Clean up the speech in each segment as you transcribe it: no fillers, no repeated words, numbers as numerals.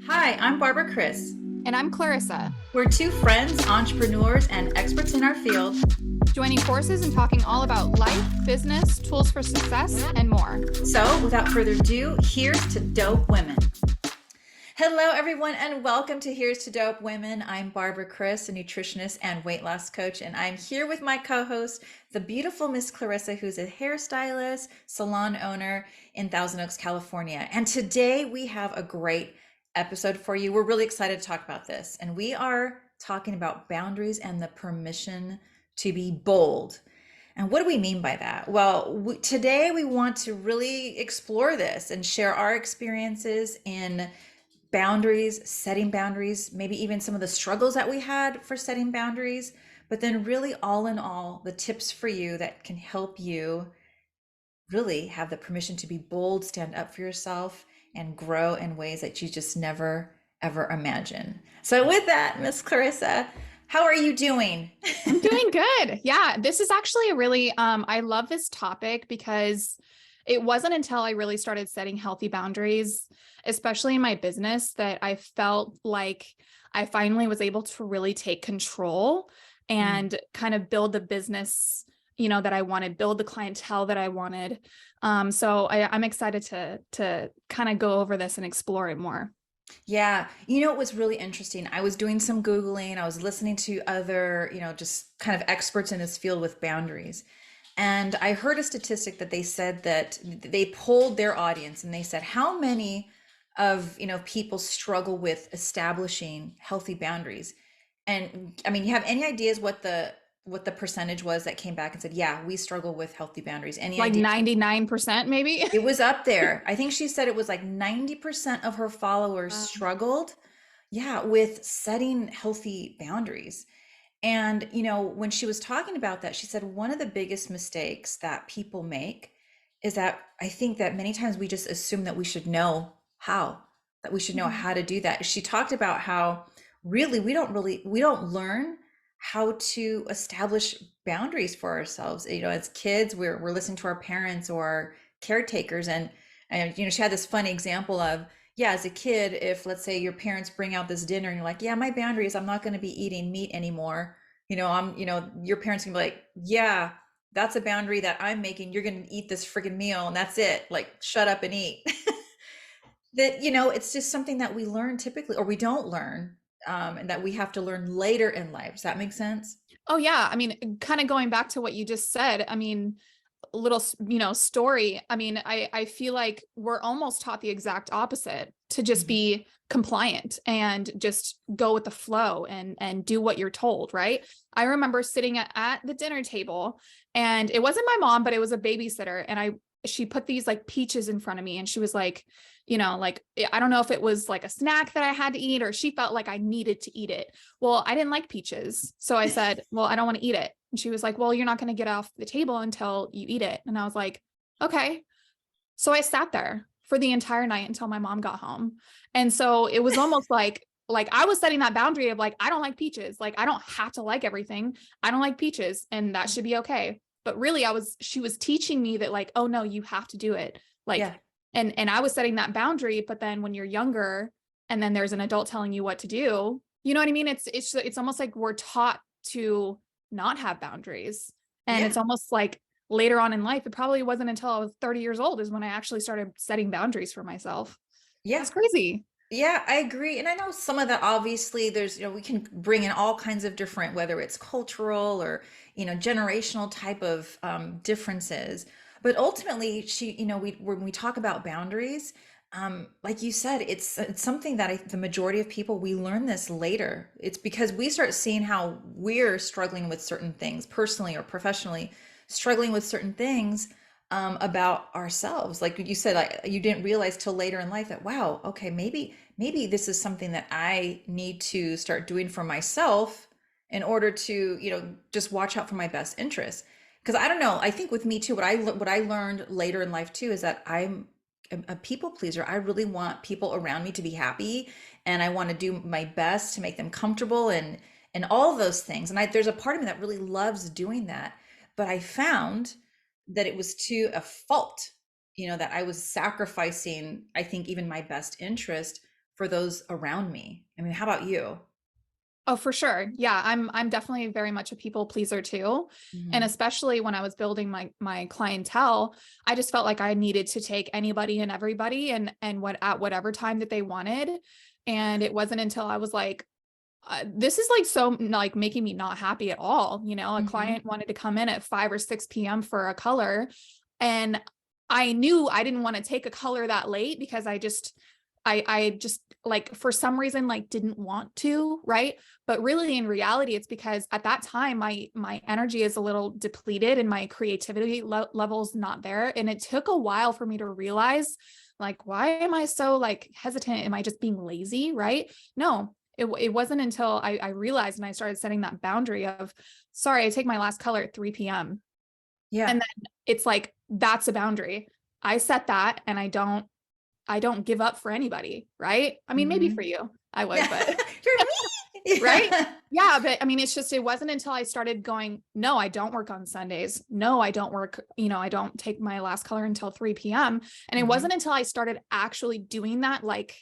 Hi, I'm Barbara Chris. And I'm Clarissa, We're two friends, entrepreneurs, and experts in our field. joining forces and talking all about life, business, tools for success, and more. So, without further ado, here's to Dope Women. Hello, everyone, and welcome to Here's to Dope Women. I'm Barbara Chris, a nutritionist and weight loss coach, and I'm here with my co host, the beautiful Miss Clarissa, who's a hairstylist, salon owner in Thousand Oaks, California. And today we have a great episode for you. We're really excited to talk about this, and we are talking about boundaries and the permission to be bold. And what do we mean by that? Well, today we want to really explore this and share our experiences in boundaries, setting boundaries, maybe even some of the struggles that we had for setting boundaries, but then really all in all, the tips for you that can help you really have the permission to be bold, stand up for yourself, and grow in ways that you just never, ever imagine. So with that, Miss Clarissa, how are you doing? I'm doing good. Yeah, this is actually a really, I love this topic because it wasn't until I really started setting healthy boundaries, especially in my business, that I felt like I finally was able to really take control and kind of build the business, that I wanted, build the clientele that I wanted. So I'm excited to kind of go over this and explore it more. Yeah, it was really interesting. I was doing some Googling, I was listening to other, just kind of experts in this field with boundaries. And I heard a statistic that they said that they polled their audience and they said, how many of, people struggle with establishing healthy boundaries? And I mean, you have any ideas what the percentage was that came back and said, yeah, we struggle with healthy boundaries? Any Like idea? 99% maybe. It was up there. I think she said it was like 90% of her followers Um, struggled, yeah, with setting healthy boundaries. And, when she was talking about that, she said one of the biggest mistakes that people make is that I think that many times we just assume that we should know how, that we should know mhm. how to do that. She talked about how we don't learn how to establish boundaries for ourselves. As kids, we're listening to our parents or our caretakers, and she had this funny example of, yeah, as a kid, if let's say your parents bring out this dinner and you're like, yeah, my boundary is I'm not going to be eating meat anymore. Your parents can be like, yeah, that's a boundary that I'm making. You're going to eat this friggin' meal and that's it. Like, shut up and eat. That, it's just something that we learn typically, or we don't learn, and that we have to learn later in life. Does that make sense? Oh yeah. I mean, kind of going back to what you just said, I mean, little, story. I mean, I feel like we're almost taught the exact opposite, to just Mhm. be compliant and just go with the flow and do what you're told, right? I remember sitting at the dinner table, and it wasn't my mom, but it was a babysitter, and she put these like peaches in front of me, and she was like, like, I don't know if it was like a snack that I had to eat, or she felt like I needed to eat it. Well, I didn't like peaches. So I said, well, I don't want to eat it. And she was like, well, you're not going to get off the table until you eat it. And I was like, okay. So I sat there for the entire night until my mom got home. And so it was almost like I was setting that boundary of like, I don't like peaches. Like, I don't have to like everything. I don't like peaches, and that should be okay. But really she was teaching me that, like, oh no, you have to do it. Like, Yeah. and I was setting that boundary. But then when you're younger and then there's an adult telling you what to do, you know what I mean? It's almost like we're taught to not have boundaries. And Yeah. it's almost like later on in life, it probably wasn't until I was 30 years old is when I actually started setting boundaries for myself. Yeah. That's crazy. Yeah, I agree. And I know some of that, obviously there's, we can bring in all kinds of different, whether it's cultural or, generational type of differences. But ultimately, when we talk about boundaries, like you said, it's something that the majority of people, we learn this later. It's because we start seeing how we're struggling with certain things personally or professionally, struggling with certain things about ourselves. Like you said, you didn't realize till later in life that, wow, okay, maybe this is something that I need to start doing for myself in order to, just watch out for my best interests. Because I don't know, I think with me too, what I learned later in life too is that I'm a people pleaser. I really want people around me to be happy, and I want to do my best to make them comfortable and all of those things. And there's a part of me that really loves doing that. But I found that it was to a fault, that I was sacrificing, I think, even my best interest for those around me. I mean, how about you? Oh, for sure. Yeah, I'm definitely very much a people pleaser too. And Hmm. especially when I was building my clientele, I just felt like I needed to take anybody and everybody and what at whatever time that they wanted. And it wasn't until I was like, this is like so like making me not happy at all. You know, a Hmm. client wanted to come in at 5 or 6 p.m. for a color, and I knew I didn't want to take a color that late because I just like for some reason like didn't want to, right? But really in reality it's because at that time my energy is a little depleted and my creativity levels not there, and it took a while for me to realize like why am I so like hesitant? Am I just being lazy, right? No, it wasn't until I realized and I started setting that boundary of, sorry, I take my last color at 3 p.m. Yeah. And then it's like, that's a boundary. I set that and I don't give up for anybody, right? I mean, maybe for Hmm. you, I would, Yeah. but For me. right? Yeah. Yeah, but I mean, it's just it wasn't until I started going, no, I don't work on Sundays. No, I don't work, I don't take my last color until 3 p.m. And it Hmm. wasn't until I started actually doing that like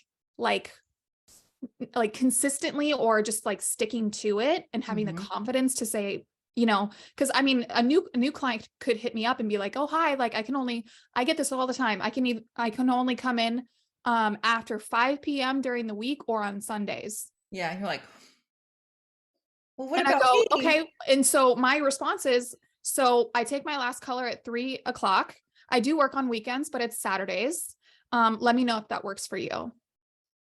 consistently or just like sticking to it and having the Hmm. confidence to say, because I mean a new client could hit me up and be like, oh hi, like I get this all the time. I can only come in after 5 p.m. during the week or on Sundays. Yeah. You're like, well, what And I about go, me? okay. And so my response is, so I take my last color at 3 o'clock. I do work on weekends, but it's Saturdays. Let me know if that works for you.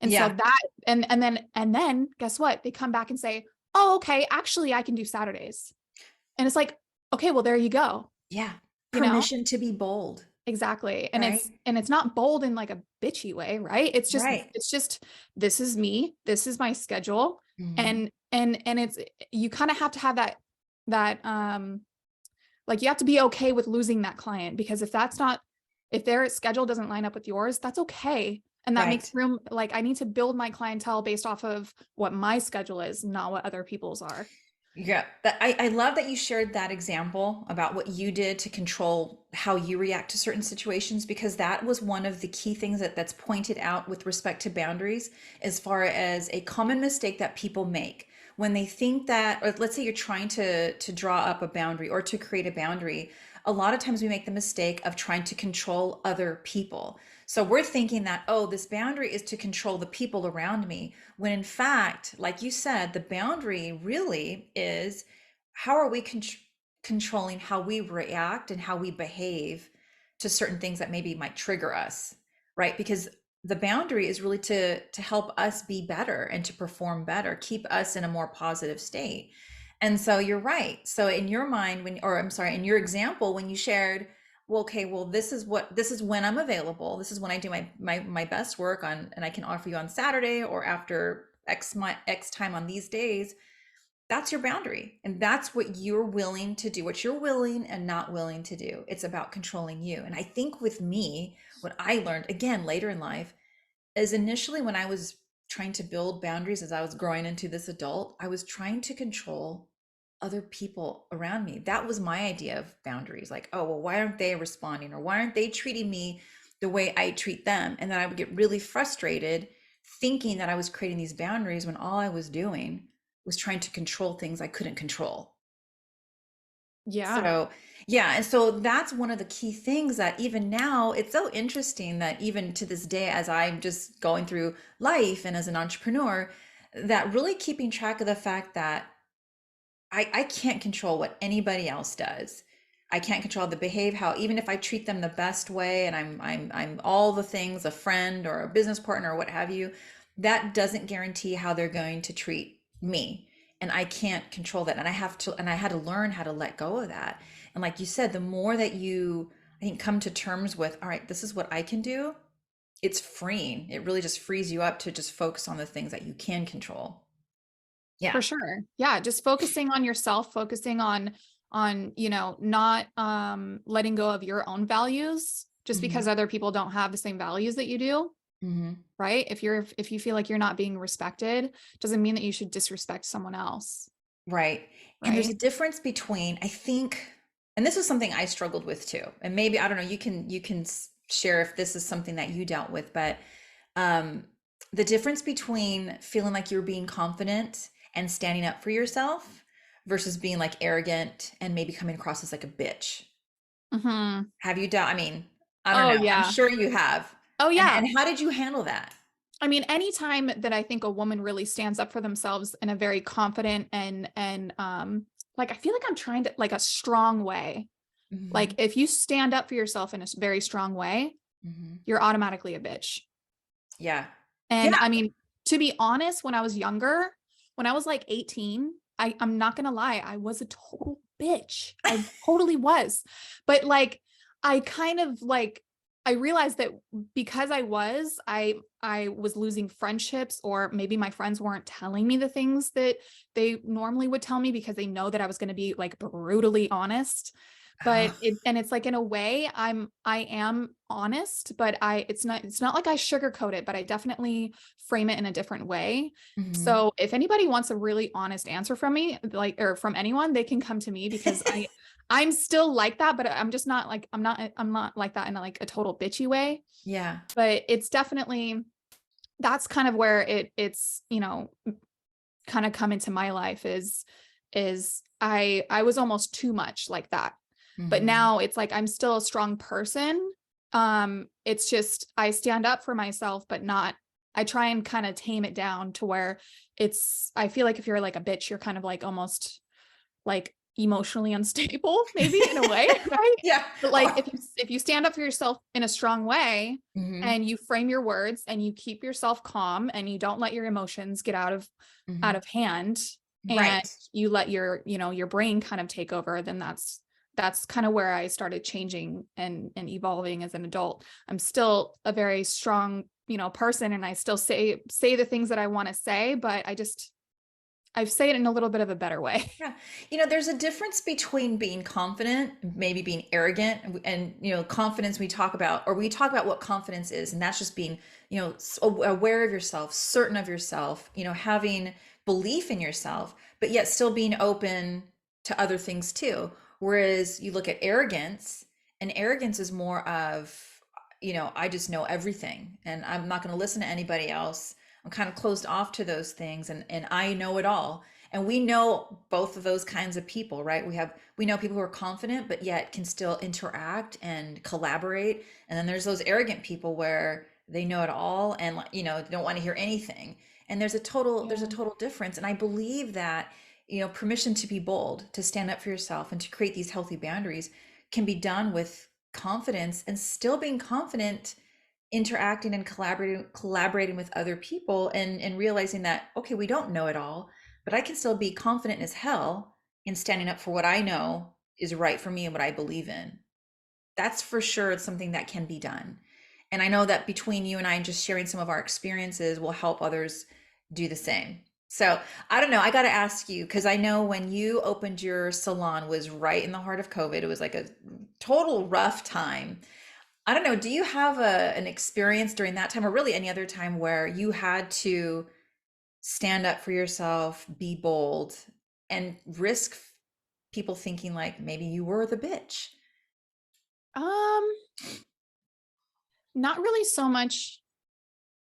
And so Yeah. that and then guess what? They come back and say, "Oh, okay, actually I can do Saturdays." And it's like, "Okay, well there you go." Yeah. You know? Permission to be bold, Exactly. And right? it's not bold in like a bitchy way, right? Right. It's just this is me, this is my schedule. Hmm. And it's you kind of have to have that like you have to be okay with losing that client, because if their schedule doesn't line up with yours, that's okay. And that makes Right. room. Like I need to build my clientele based off of what my schedule is, not what other people's are. Yeah, I love that you shared that example about what you did to control how you react to certain situations, because that was one of the key things that's pointed out with respect to boundaries, as far as a common mistake that people make when they think that, or let's say you're trying to draw up a boundary or to create a boundary. A lot of times we make the mistake of trying to control other people. So we're thinking that, oh, this boundary is to control the people around me, when in fact, like you said, the boundary really is how are we controlling how we react and how we behave to certain things that maybe might trigger us, right? Because the boundary is really to help us be better and to perform better, keep us in a more positive state. And so you're right. So in your mind, when, or I'm sorry, in your example, when you shared, well, okay, well, this is when I'm available. This is when I do my best work on, and I can offer you on Saturday or after X time on these days. That's your boundary. And that's what you're willing to do, what you're willing and not willing to do. It's about controlling you. And I think with me, what I learned again later in life is initially when I was trying to build boundaries as I was growing into this adult, I was trying to control other people around me. That was my idea of boundaries. Like, oh, well, why aren't they responding, or why aren't they treating me the way I treat them? And then I would get really frustrated thinking that I was creating these boundaries when all I was doing was trying to control things I couldn't control. Yeah, So, yeah, and so that's one of the key things that even now, it's so interesting that even to this day, as I'm just going through life and as an entrepreneur, that really keeping track of the fact that I can't control what anybody else does. I can't control the behave, how even if I treat them the best way and I'm all the things, a friend or a business partner or what have you, that doesn't guarantee how they're going to treat me. And I can't control that. And I had to learn how to let go of that. And like you said, the more that you, I think, come to terms with, all right, this is what I can do, it's freeing. It really just frees you up to just focus on the things that you can control. for Yeah. sure. Yeah, just focusing on yourself, focusing on, not letting go of your own values just because Hmm. other people don't have the same values that you do, Hmm. right? If you feel like you're not being respected, doesn't mean that you should disrespect someone else, Right. And there's a right? difference between, I think, and this is something I struggled with too. And maybe, I don't know, you can share if this is something that you dealt with, but um The difference between feeling like you're being confident and standing up for yourself versus being like arrogant and maybe coming across as like a bitch. Hmm. Have you done, I mean, I don't Oh know. I'm yeah. sure you have. Oh yeah. And how did you handle that? I mean, anytime that I think a woman really stands up for themselves in a very confident and like I feel like I'm trying to like a strong way. Like Hmm. if you stand up for yourself in a very strong way, Hmm. you're automatically a bitch. Yeah. And Yeah. I mean, to be honest, when I was younger, when I was like 18, I'm not gonna lie, I was a total bitch. I totally was. But like I kind of like I realized that because I was losing friendships, or maybe my friends weren't telling me the things that they normally would tell me because they know that I was going to be like brutally honest. But Oh. it's like in a way I am honest, but it's not like I sugarcoat it, but I definitely frame it in a different way. Hmm. So if anybody wants a really honest answer from me, like, or from anyone, they can come to me because I'm still like that, but I'm just not like I'm not like that in like a total bitchy way. Yeah. But it's definitely that's kind of where it's kind of come into my life is I was almost too much like that. But Hmm. now it's like I'm still a strong person. It's just I stand up for myself, but not I try and kind of tame it down to where it's I feel like if you're like a bitch, you're kind of like almost like emotionally unstable, maybe in a way, right? Yeah. But like Oh. if you stand up for yourself in a strong way Hmm. and you frame your words and you keep yourself calm and you don't let your emotions get out Hmm. of hand, and Right. you let your your brain kind of take over, then that's kind of where I started changing and evolving as an adult. I'm still a very strong person, and I still say the things that I want to say, but I say it in a little bit of a better way. Yeah. There's a difference between being confident, maybe being arrogant, and, confidence we talk about what confidence is, and that's just being, aware of yourself, certain of yourself, having belief in yourself, but yet still being open to other things too. Whereas you look at arrogance, and arrogance is more of, I just know everything and I'm not going to listen to anybody else. I'm kind of closed off to those things, and I know it all. And we know both of those kinds of people, right? We know people who are confident but yet can still interact and collaborate. And then there's those arrogant people where they know it all and, don't want to hear anything. And there's a Yeah. total difference. And I believe that, permission to be bold, to stand up for yourself and to create these healthy boundaries can be done with confidence and still being confident, interacting and collaborating with other people, and realizing that, okay, we don't know it all, but I can still be confident as hell in standing up for what I know is right for me and what I believe in. That's for sure something that can be done. And I know that between you and I and just sharing some of our experiences will help others do the same. So I don't know. I got to ask you, because I know when you opened your salon was right in the heart of COVID. It was like a total rough time. I don't know. Do you have an experience during that time, or really any other time, where you had to stand up for yourself, be bold, and risk people thinking like maybe you were the bitch? Um, Not really so much,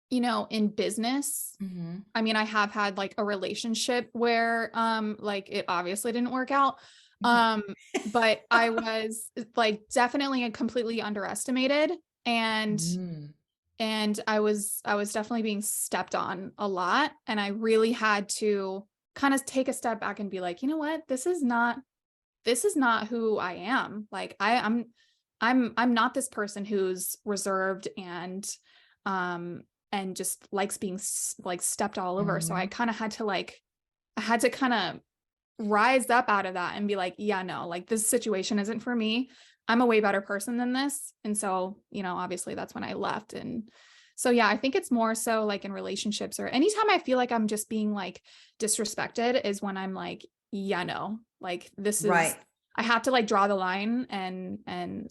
in business. Hmm. I mean, I have had like a relationship where like it obviously didn't work out. Okay. Um, but I was like definitely a completely underestimated, and Mm. I was definitely being stepped on a lot, and I really had to kind of take a step back and be like, you know what? This is not who I am. Like I'm not this person who's reserved and just likes being like stepped all over. So I Hmm. kind of had to like I had to kind of rise up out of that and be like, yeah, no, like this situation isn't for me. I'm a way better person than this. And so, obviously that's when I left. And so, yeah, I think it's more so like in relationships or anytime I feel like I'm just being like disrespected is when I'm like, yeah, no, like this is, Right. I have to like draw the line and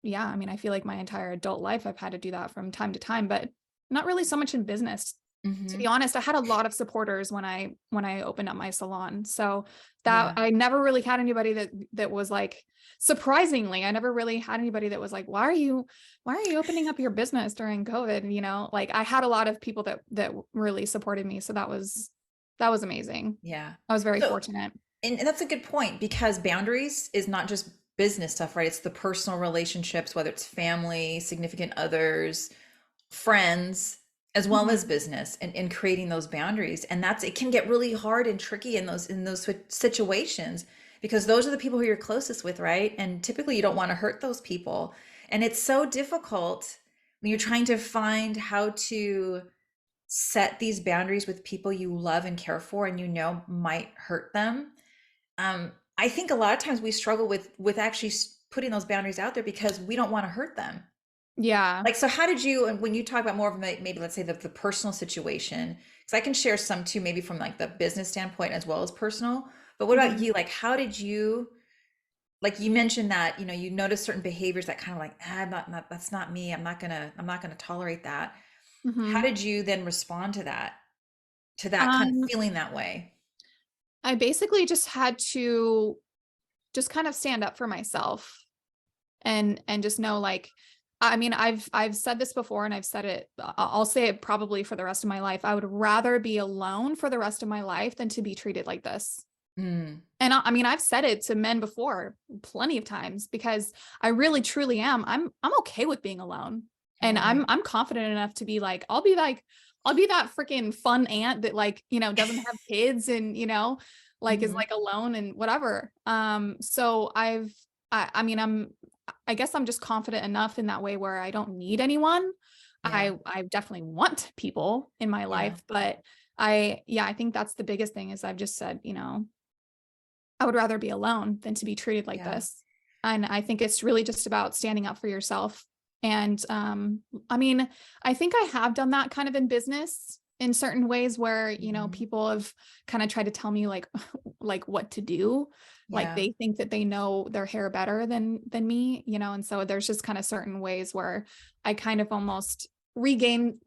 yeah, I mean, I feel like my entire adult life I've had to do that from time to time, but not really so much in business. To be Hmm. honest, I had a lot of supporters when I opened up my salon. So that Yeah. I never really had anybody that was like, surprisingly, I never really had anybody that was like, why are you opening up your business during COVID? You know, like I had a lot of people that really supported me. So that was amazing. Yeah. I was very So, fortunate. and that's a good point because boundaries is not just business stuff, right? It's the personal relationships, whether it's family, significant others, friends, as well as Mhm. business, and creating those boundaries. And that's, it can get really hard and tricky in those situations because those are the people who you're closest with, right? And typically you don't want to hurt those people. And it's so difficult when you're trying to find how to set these boundaries with people you love and care for and you know might hurt them. I think a lot of times we struggle with actually putting those boundaries out there because we don't want to hurt them. Yeah. Like, so how did you, and when you talk about more of maybe let's say the personal situation, because I can share some too, maybe from like the business standpoint as well as personal. But what about Mhm. you? Like, how did you, like you mentioned that, you know, you notice certain behaviors that kind of like, ah, not that's not me. I'm not gonna tolerate that. How Mhm. did you then respond to that kind of Um, feeling that way? I basically just had to just kind of stand up for myself and just know like I mean I've said this before and I've said it I'll say it probably for the rest of my life. I would rather be alone for the rest of my life than to be treated like this. Mm, And I mean I've said it to men before plenty of times because I really truly am. I'm okay with being alone. And right. I'm confident enough to be like I'll be that freaking fun aunt that like, you know, doesn't have kids and, you know, like is Hmm. like alone and whatever. So I mean I guess I'm just confident enough in that way where I don't need anyone. Yeah. I definitely want people in my Yeah. life, but yeah, I think that's the biggest thing is I've just said, you know, I would rather be alone than to be treated like Yeah. this. And I think it's really just about standing up for yourself. And I mean, I think I have done that kind of in business in certain ways where, you know, Hmm. people have kind of tried to tell me like like what to do. Like Yeah. they think that they know their hair better than me, you know, and so there's just kind of certain ways where I kind of almost regain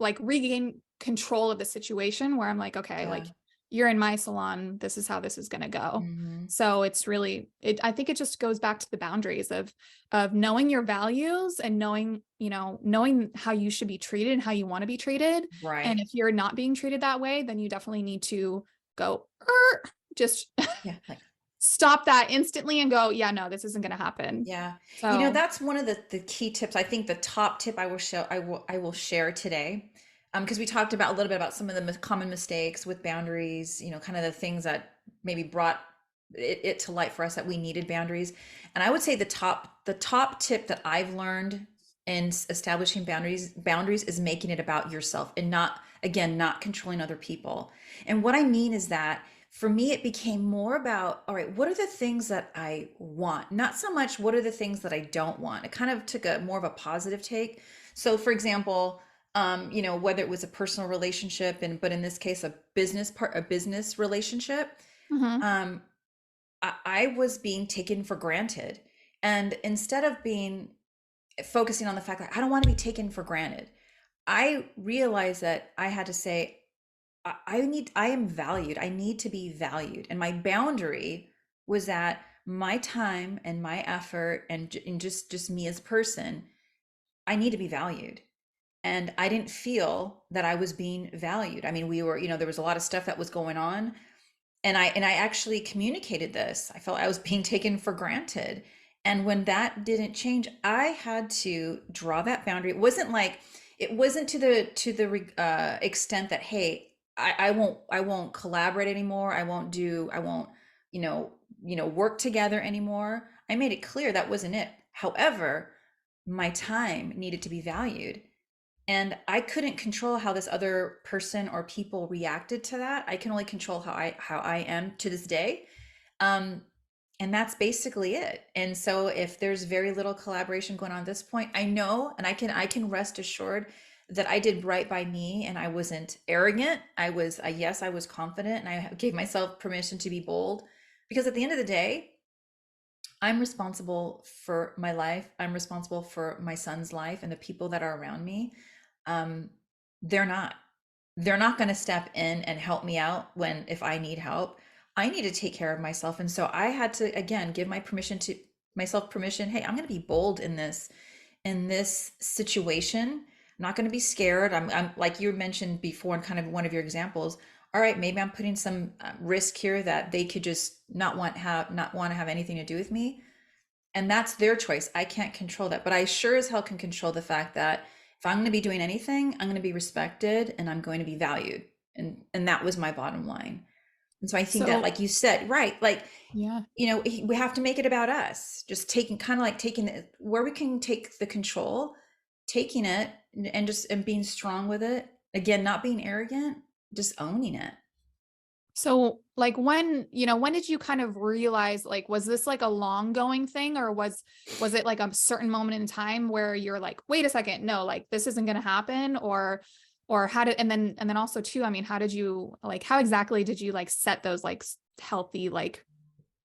control of the situation where I'm like, okay, Yeah. like you're in my salon, this is how this is going to go. Hmm. So it's really it I think it just goes back to the boundaries of knowing your values and knowing, you know, knowing how you should be treated and how you want to be treated. And Right. if you're not being treated that way, then you definitely need to go just Yeah. Like, stop that instantly and go, yeah, no, this isn't going to happen. yeah. You know, So, that's one of the key tips. I think the top tip I will share today. Because we talked about a little bit about some of the common mistakes with boundaries, you know, kind of the things that maybe brought it to light for us that we needed boundaries. And I would say the top tip that I've learned in establishing boundaries is making it about yourself and not, again, not controlling other people. And what I mean is that for me, it became more about, all right, what are the things that I want? Not so much what are the things that I don't want. It kind of took a more of a positive take. So, for example, you know, whether it was a personal relationship and but in this case a business relationship, mhm, um, I was being taken for granted. And instead of being focusing on the fact that I don't want to be taken for granted, I realized that I had to say, I am valued. I need to be valued. And my boundary was that my time and my effort and just me as a person, I need to be valued. And I didn't feel that I was being valued. I mean, we were, you know, there was a lot of stuff that was going on, and I actually communicated this. I felt I was being taken for granted. And when that didn't change, I had to draw that boundary. It wasn't to the extent that, hey, I won't collaborate anymore. I won't, work together anymore. I made it clear that wasn't it. However, my time needed to be valued. And I couldn't control how this other person or people reacted to that. I can only control how I am to this day. Um, and that's basically it. And so if there's very little collaboration going on at this point, I know and I can rest assured that I did right by me and I wasn't arrogant. Yes, I was confident and I gave myself permission to be bold because at the end of the day, I'm responsible for my life. I'm responsible for my son's life and the people that are around me. Um, they're not. they're not going to step in and help me out when if I need help. I need to take care of myself. And so I had to again give my permission to myself permission. Hey, I'm going to be bold in this situation. I'm not going to be scared. I'm like you mentioned before in kind of one of your examples. All right, maybe I'm putting some risk here that they could just not want to have anything to do with me, and that's their choice. I can't control that, but I sure as hell can control the fact that if I'm going to be doing anything, I'm going to be respected and I'm going to be valued. And that was my bottom line. And so I think that, So, like you said, right, like, yeah. we have to make it about us. Just taking kind of like taking it where we can take the control, taking it and just and being strong with it. Again, not being arrogant, just owning it. So, like, when did you kind of realize, like, was this like a long going thing, or was it like a certain moment in time where you're like, wait a second, no, like this isn't going to happen, or how did, and then also too, I mean, how did you like, how exactly did you like set those like healthy like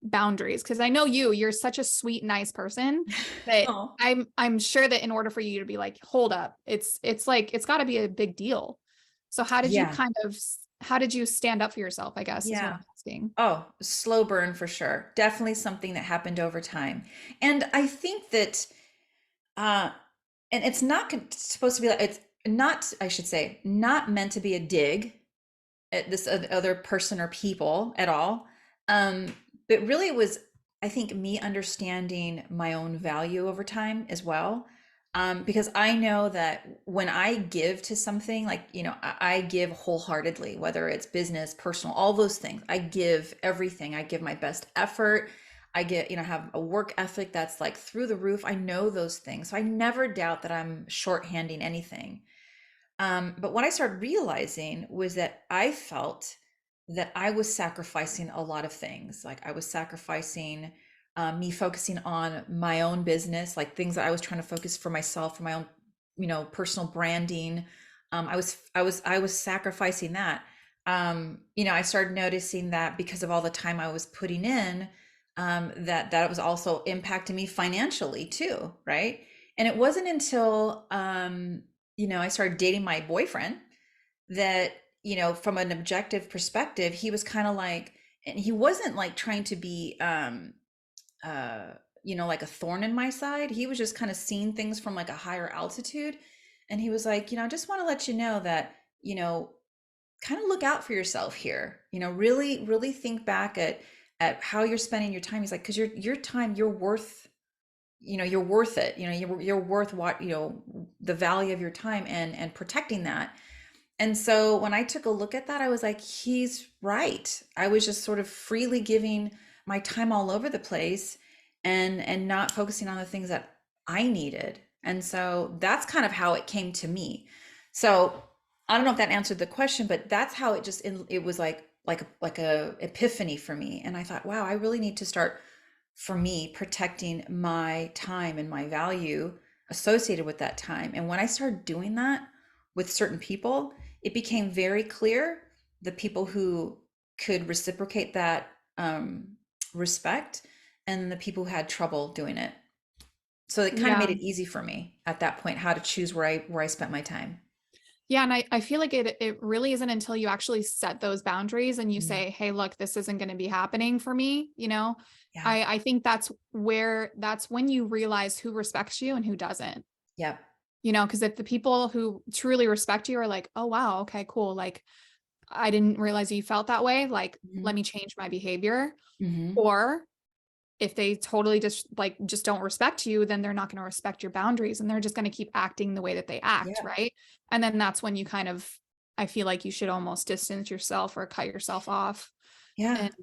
boundaries? Because I know you're such a sweet, nice person that Oh, I'm sure that in order for you to be like, hold up, it's like it's got to be a big deal. So yeah, how did you stand up for yourself, I guess, is what yeah. I'm asking. Oh, slow burn for sure. Definitely something that happened over time. And I think that, uh, and it's not supposed to be like, it's not, I should say, not meant to be a dig at this other person or people at all. Um, but really it was, I think, me understanding my own value over time as well. Because I know that when I give to something, like, I give wholeheartedly, whether it's business, personal, all those things. I give everything. I give my best effort. I get, have a work ethic that's like through the roof. I know those things. So I never doubt that I'm shorthanding anything. But what I started realizing was that I felt that I was sacrificing a lot of things. Like I was sacrificing me focusing on my own business, like things that I was trying to focus for myself, for my own, personal branding. I was sacrificing that. I started noticing that because of all the time I was putting in, that it was also impacting me financially too, right? And it wasn't until I started dating my boyfriend that, from an objective perspective, he was kind of like, and he wasn't like trying to be, uh, like a thorn in my side. He was just kind of seeing things from like a higher altitude. And he was like, I just want to let you know that, kind of look out for yourself here, really, really think back at how you're spending your time. He's like, because your time, you're worth it. You're worth what, the value of your time and protecting that. And so when I took a look at that, I was like, he's right. I was just sort of freely giving my time all over the place and not focusing on the things that I needed. And so that's kind of how it came to me. So I don't know if that answered the question, but that's how it was like a epiphany for me. And I thought, wow, I really need to start, for me, protecting my time and my value associated with that time. And when I started doing that with certain people, it became very clear the people who could reciprocate that respect and the people who had trouble doing it. So it kind of Yeah. made it easy for me at that point how to choose where I spent my time. Yeah. And I feel like it really isn't until you actually set those boundaries and you Mm. say, hey, look, this isn't going to be happening for me. Yeah. I think that's when you realize who respects you and who doesn't. Yep. Because if the people who truly respect you are like, oh wow, okay, cool. Like I didn't realize you felt that way. Like, Hmm. let me change my behavior. Hmm. Or if they totally just don't respect you, then they're not going to respect your boundaries and they're just going to keep acting the way that they act, Yep. right? And then that's when you kind of, I feel like you should almost distance yourself or cut yourself off. Yeah. And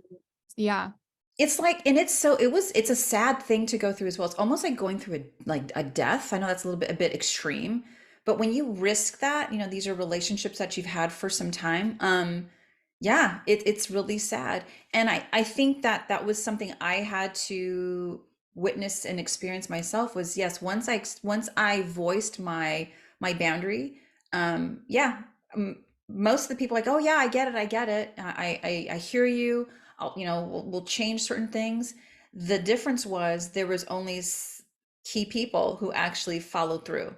yeah. It's like, and it's a sad thing to go through as well. It's almost like going through a death. I know that's a bit extreme, but when you risk that, these are relationships that you've had for some time. Yeah, it's really sad. And I think that that was something I had to witness and experience myself was, yes, once I voiced my boundary, yeah, most of the people are like, oh yeah, I get it. I hear you. We'll change certain things. The difference was there was only key people who actually followed through.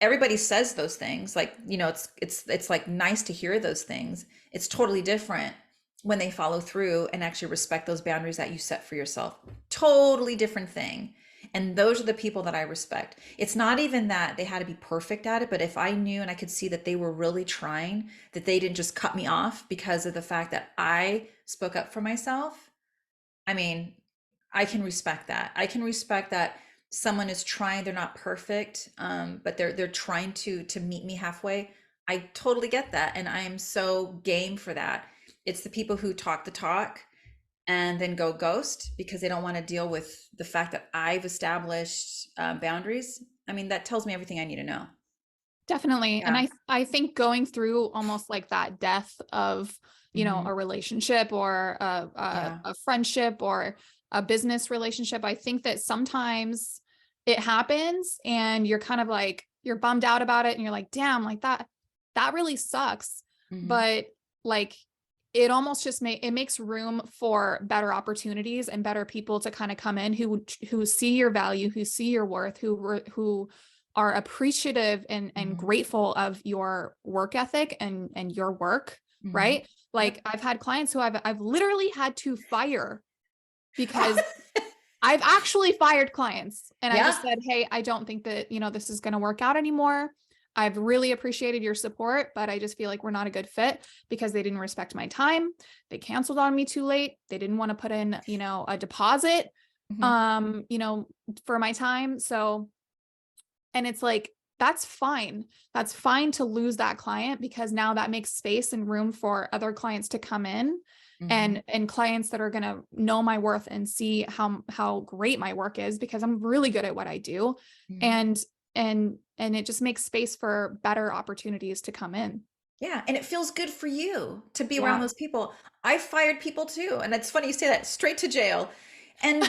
everybody says those things, like, it's like nice to hear those things. It's totally different when they follow through and actually respect those boundaries that you set for yourself. Totally different thing. And those are the people that I respect. It's not even that they had to be perfect at it, but if I knew and I could see that they were really trying, that they didn't just cut me off because of the fact that I spoke up for myself, I mean, I can respect that. I can respect that someone is trying, they're not perfect, but they're trying to meet me halfway. I totally get that. And I am so game for that. It's the people who talk the talk and then go ghost because they don't want to deal with the fact that I've established boundaries. I mean, that tells me everything I need to know. Definitely. And Yeah. I think going through almost like that death of, Hmm. a relationship or Yeah. a friendship or a business relationship, I think that sometimes it happens and you're kind of like, you're bummed out about it and you're like, damn, like that really sucks. Hmm. But like, it almost just it makes room for better opportunities and better people to kind of come in who see your value, who see your worth, who are appreciative and Hmm. grateful of your work ethic and your work, Hmm. right? Like Yep. I've had clients who I've literally had to fire because I've actually fired clients and I just Yeah. said, "Hey, I don't think that, this is going to work out anymore. I've really appreciated your support, but I just feel like we're not a good fit because they didn't respect my time. They canceled on me too late. They didn't want to put in, a deposit Hmm. um, you know, for my time." So, and it's like, that's fine. That's fine to lose that client because now that makes space and room for other clients to come in Hmm. and clients that are going to know my worth and see how great my work is because I'm really good at what I do. Hmm. And and it just makes space for better opportunities to come in. Yeah, and it feels good for you to be around Yeah. those people. I fired people too, and it's funny you say that, straight to jail. And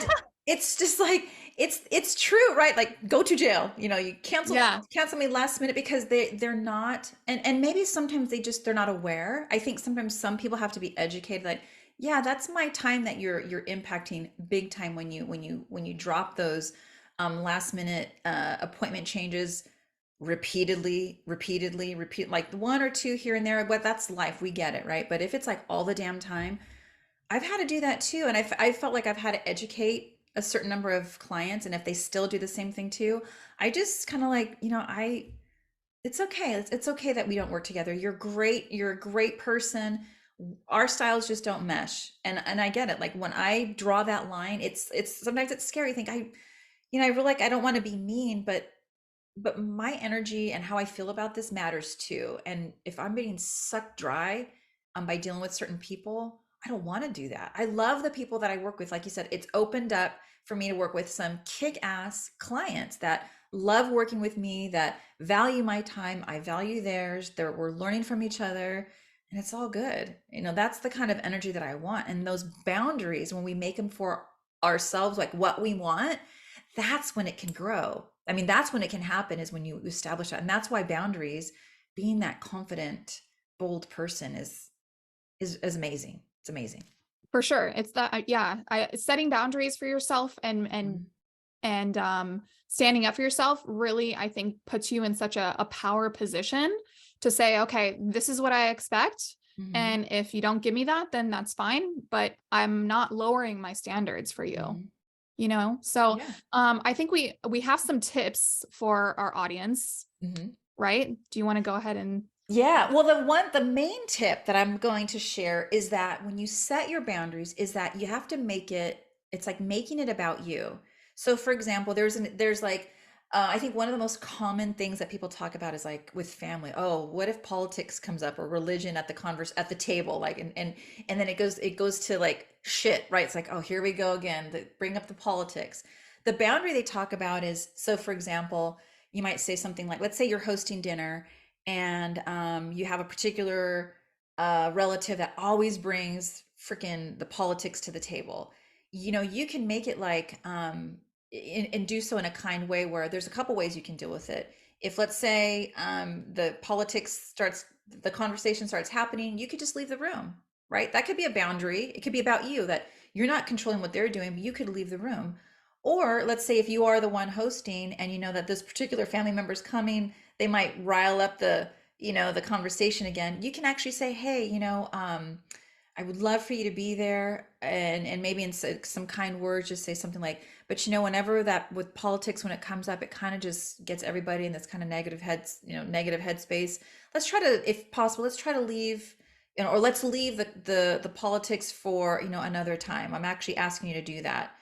it's just like it's true, right? Like go to jail. You Yeah. cancel me last minute because they're not, and maybe sometimes they're not aware. I think sometimes some people have to be educated, like, yeah, that's my time that you're impacting big time when you drop those last minute appointment changes repeatedly, repeat, like one or two here and there, but that's life. We get it, right? But if it's like all the damn time, I've had to do that too. And I felt like I've had to educate a certain number of clients. And if they still do the same thing too, I just kind of like, it's okay. It's okay that we don't work together. You're great. You're a great person. Our styles just don't mesh. And I get it. Like when I draw that line, it's sometimes it's scary. I think I really like, I don't want to be mean, but my energy and how I feel about this matters too. And if I'm being sucked dry by dealing with certain people, I don't want to do that. I love the people that I work with. Like you said, it's opened up for me to work with some kick-ass clients that love working with me, that value my time. I value theirs. We're learning from each other, and it's all good. That's the kind of energy that I want. And those boundaries, when we make them for ourselves, like what we want, that's when it can grow. I mean, that's when it can happen, is when you establish that. And that's why boundaries, being that confident, bold person is amazing. It's amazing. For sure. It's that, yeah, setting boundaries for yourself Mhm. and standing up for yourself really, I think, puts you in such a power position to say, okay, this is what I expect. Mhm. And if you don't give me that, then that's fine. But I'm not lowering my standards for you, Mhm. So Yeah. I think we have some tips for our audience, Mhm. right? Do you want to go ahead and Yeah, well, the main tip that I'm going to share is that when you set your boundaries, is that you have to it's like making it about you. So, for example, there's like, I think one of the most common things that people talk about is like with family. Oh, what if politics comes up, or religion at the table, like, and then it goes to like shit, right? It's like, oh, here we go again, bring up the politics. The boundary they talk about is, so for example, you might say something like, let's say you're hosting dinner and you have a particular relative that always brings freaking the politics to the table. You can make it like, and do so in a kind way, where there's a couple ways you can deal with it. If, let's say, the conversation starts happening, you could just leave the room, right? That could be a boundary. It could be about you, that you're not controlling what they're doing, but you could leave the room. Or let's say if you are the one hosting and you know that this particular family member is coming, they might rile up the, the conversation again. You can actually say, hey, I would love for you to be there, and maybe in some kind words, just say something like, but whenever that with politics, when it comes up, it kind of just gets everybody in this kind of negative headspace. Let's try to, if possible, let's try to leave, or let's leave the politics for, another time. I'm actually asking you to do that.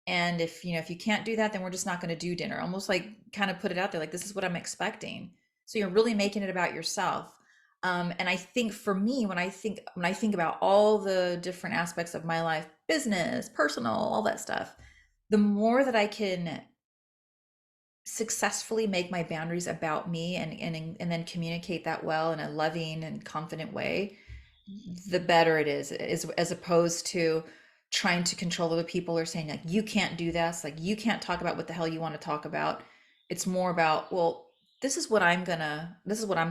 And if you can't do that, then we're just not going to do dinner. Almost like kind of put it out there, like, this is what I'm expecting. So you're really making it about yourself. And I think for me, when I think about all the different aspects of my life, business, personal, all that stuff, the more that I can successfully make my boundaries about me, and then communicate that well in a loving and confident way, the better it is, as opposed to trying to control other people, or saying like, you can't do this, like you can't talk about what the hell you want to talk about. It's more about, well, this is what I'm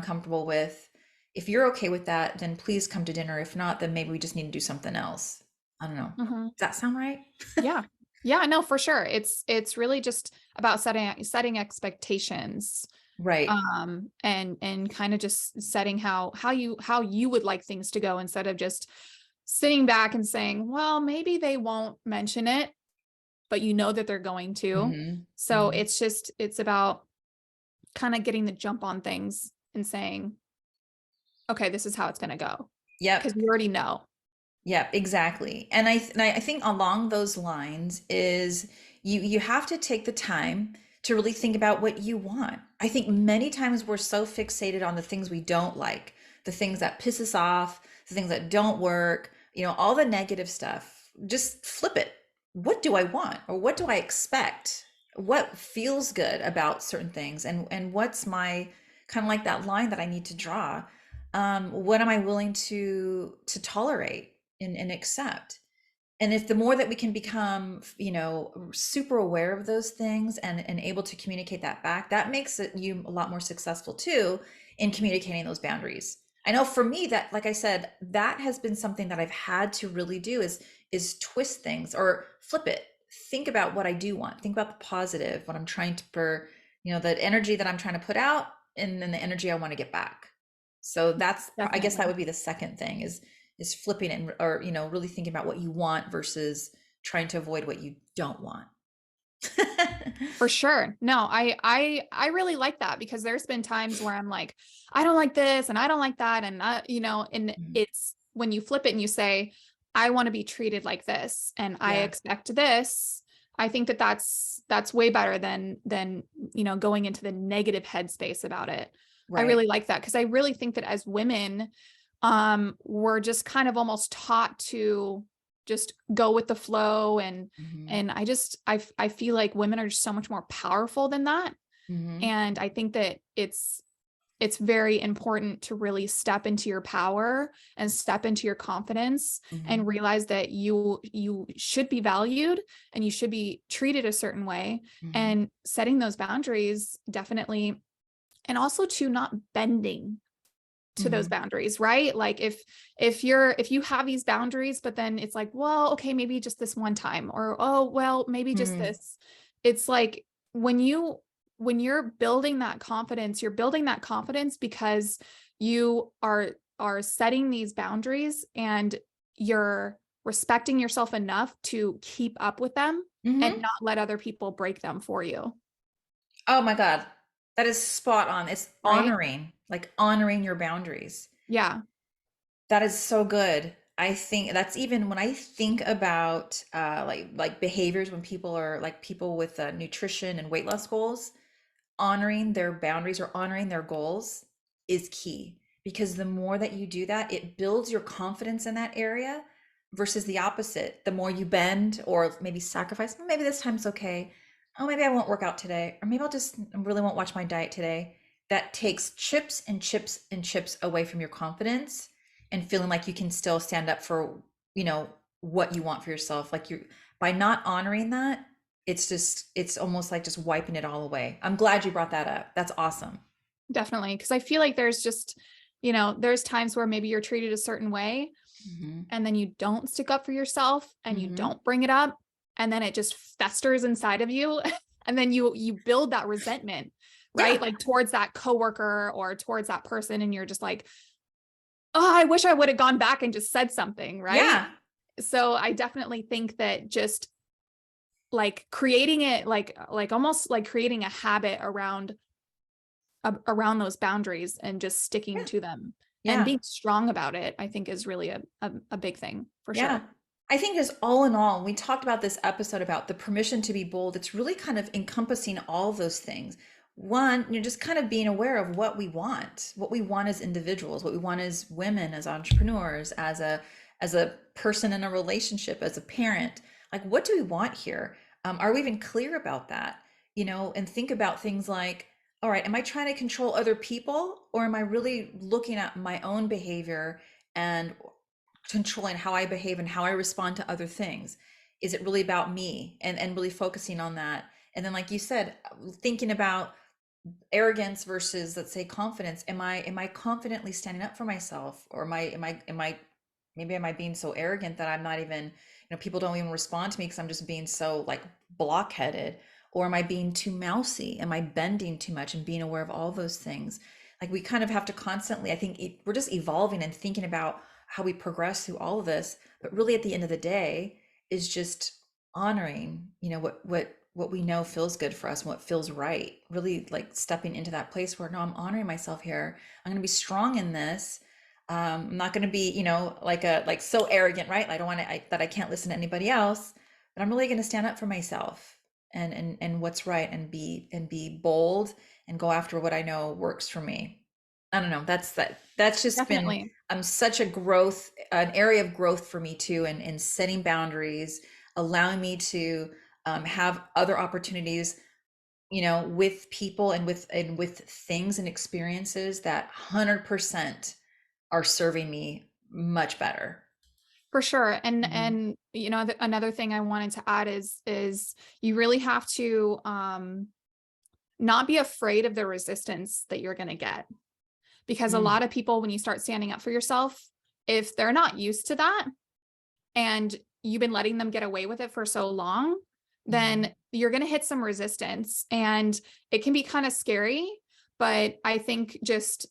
comfortable with. If you're okay with that, then please come to dinner. If not, then maybe we just need to do something else. I don't know. Mhm. Does that sound right? Yeah. Yeah, no, for sure. It's really just about setting expectations. Right. And kind of just setting how you would like things to go, instead of just sitting back and saying, well, maybe they won't mention it, but you know that they're going to. Hmm. So Hmm. it's about kind of getting the jump on things and saying, okay, this is how it's going to go, because Yep. you already know. Yeah, exactly. And I think along those lines is, you have to take the time to really think about what you want. I think many times we're so fixated on the things we don't like, the things that piss us off, the things that don't work, all the negative stuff. Just flip it. What do I want, or what do I expect? What feels good about certain things, and what's my kind of like that line that I need to draw? What am I willing to tolerate and accept? And if the more that we can become, super aware of those things, and able to communicate that back, that makes you a lot more successful too in communicating those boundaries. I know for me, that, like I said, that has been something that I've had to really do, is twist things, or flip it. Think about what I do want. Think about the positive, what I'm trying to, the energy that I'm trying to put out, and then the energy I want to get back. So I guess that Definitely. would be the second thing, is flipping it, or really thinking about what you want versus trying to avoid what you don't want. For sure. No, I really like that, because there's been times where I'm like, I don't like this and I don't like that. And and Mhm. it's when you flip it and you say, I want to be treated like this and I Yeah, expect this. I think that that's way better than going into the negative headspace about it. I right. really like that, because I really think that as women, we're just kind of almost taught to just go with the flow. and Hmm. and I feel like women are just so much more powerful than that. Hmm. And I think that it's very important to really step into your power and step into your confidence Hmm. and realize that you should be valued and you should be treated a certain way, Hmm. and setting those boundaries definitely. And also to not bending to those Hmm. boundaries, right? Like if you have these boundaries, but then it's like, well, okay, maybe just this one time, or oh, well, maybe just Hmm. this. It's like when you're building that confidence because you are setting these boundaries, and you're respecting yourself enough to keep up with them and Hmm. not let other people break them for you, Oh my God, that is spot on. It's right? honoring your boundaries. Yeah. That is so good. I think that's, even when I think about like behaviors, when people with nutrition and weight loss goals, honoring their boundaries or honoring their goals is key, because the more that you do that, it builds your confidence in that area, versus the opposite. The more you bend, or maybe sacrifice, "Oh, maybe this time's okay. Oh, maybe I won't work out today, or maybe I really won't watch my diet today." That takes chips and chips and chips away from your confidence, and feeling like you can still stand up for, what you want for yourself. Like, you by not honoring that, it's almost like just wiping it all away. I'm glad you brought that up. That's awesome. Definitely. Because I feel like there's just, there's times where maybe you're treated a certain way Hmm. and then you don't stick up for yourself and you Hmm. don't bring it up. And then it just festers inside of you. And then you build that resentment right? Yeah. Like towards that coworker or towards that person. And you're just like, oh, I wish I would have gone back and just said something, right? Yeah. So I definitely think that just like creating it, like almost like creating a habit around those boundaries and just sticking Yeah. to them and Yeah. being strong about it, I think is really a big thing for Yeah. sure. I think just all in all, we talked about this episode about the permission to be bold. It's really kind of encompassing all those things. One, just kind of being aware of what we want as individuals, what we want as women, as entrepreneurs, as a person in a relationship, as a parent. Like, what do we want here? Are we even clear about that? And think about things like, all right, am I trying to control other people, or am I really looking at my own behavior and controlling how I behave and how I respond to other things? Is it really about me, and really focusing on that? And then, like you said, thinking about arrogance versus, let's say, confidence. Am I confidently standing up for myself, or am I maybe am I being so arrogant that I'm not even, people don't even respond to me because I'm just being so like blockheaded? Or am I being too mousy? Am I bending too much? And being aware of all those things. Like, we kind of have to constantly, I think, we're just evolving and thinking about how we progress through all of this. But really, at the end of the day, is just honoring, what we know feels good for us and what feels right. Really, like, stepping into that place where, no, I'm honoring myself here. I'm going to be strong in this. I'm not going to be, like so arrogant, right? I don't want to, that I can't listen to anybody else. But I'm really going to stand up for myself, and what's right, and be bold, and go after what I know works for me. I don't know. That's just been Definitely. such an area of growth for me too, and setting boundaries, allowing me to have other opportunities, with people, and with things and experiences that 100% are serving me much better. For sure. Mhm. And another thing I wanted to add is you really have to not be afraid of the resistance that you're going to get. Because a Mm, lot of people, when you start standing up for yourself, if they're not used to that and you've been letting them get away with it for so long, mhm. then you're going to hit some resistance and it can be kind of scary. But I think just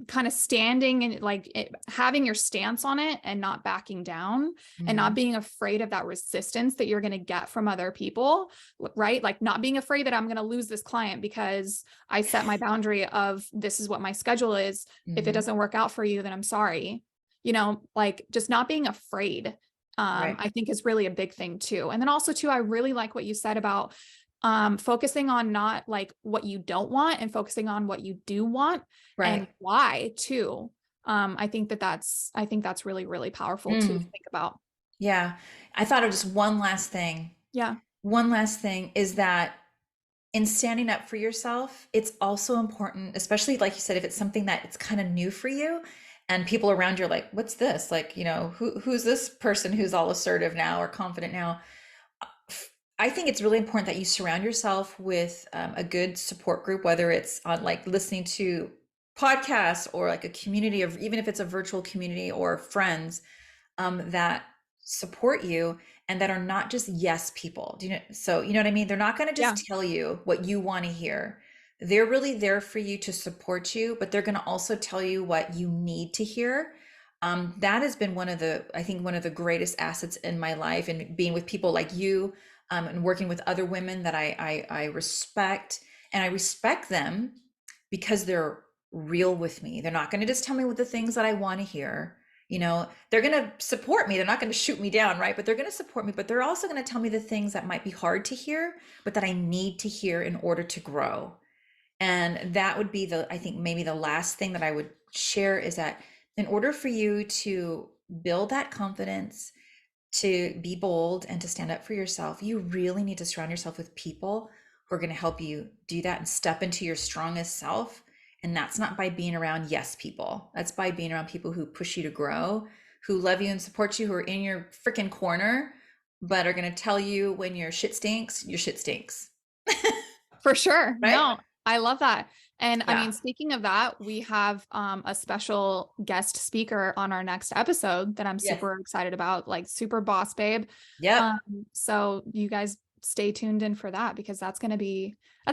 kind of standing and having your stance on it and not backing down and not Mhm. being afraid of that resistance that you're going to get from other people, right? Like not being afraid that I'm going to lose this client because I set my boundary of this is what my schedule is. If it Mhm. doesn't work out for you, then I'm sorry. Like just not being afraid, Right. I think is really a big thing too. And then also too, I really like what you said about focusing on not like what you don't want and focusing on what you do want and Right. why too. I think that's really, really powerful too to Mm. think about. Yeah. I thought of just one last thing. Yeah. One last thing is that, in standing up for yourself, it's also important, especially like you said, if it's something that it's kind of new for you, and people around you are like, what's this? Like, who's this person who's all assertive now or confident now? I think it's really important that you surround yourself with a good support group, whether it's on, like, listening to podcasts, or like a community of, even if it's a virtual community, or friends that support you, and that are not just yes people. Do you know? So, you know what I mean? They're not going to Yeah, just tell you what you want to hear. They're really there for you to support you, but they're going to also tell you what you need to hear. That has been I think, one of the greatest assets in my life, and being with people like you, and working with other women that I respect, and I respect them because they're real with me. They're not going to just tell me what the things that I want to hear. They're going to support me. They're not going to shoot me down, right? But they're going to support me. But they're also going to tell me the things that might be hard to hear, but that I need to hear in order to grow. And that would be I think, maybe the last thing that I would share, is that, in order for you to build that confidence, to be bold, and to stand up for yourself, you really need to surround yourself with people who are going to help you do that and step into your strongest self. And that's not by being around yes people. That's by being around people who push you to grow, who love you and support you, who are in your freaking corner, but are going to tell you when your shit stinks. for sure. Right? No, I love that. And I mean, Yeah. speaking of that, we have a special guest speaker on our next episode that I'm Yes. super excited about, like super boss babe. Yep. Um, so you guys stay tuned in for that, because that's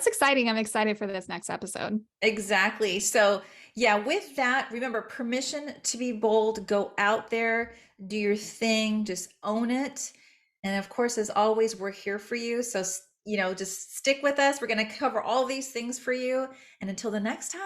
exciting. I'm excited for this next episode. Exactly. So, yeah, with that, remember permission to be bold, go out there, do your thing, just own it. And of course, as always, we're here for you. So, just stick with us. We're going to cover all these things for you. And until the next time,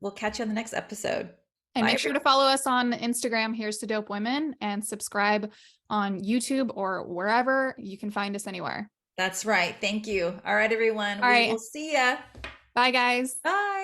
we'll catch you on the next episode. And Bye, make sure to everyone. follow us on Instagram, Here's to Dope Women, and subscribe on YouTube or wherever you can find us anywhere. That's right. Thank you. All right, everyone. All We will right. see ya. Bye, guys. Bye.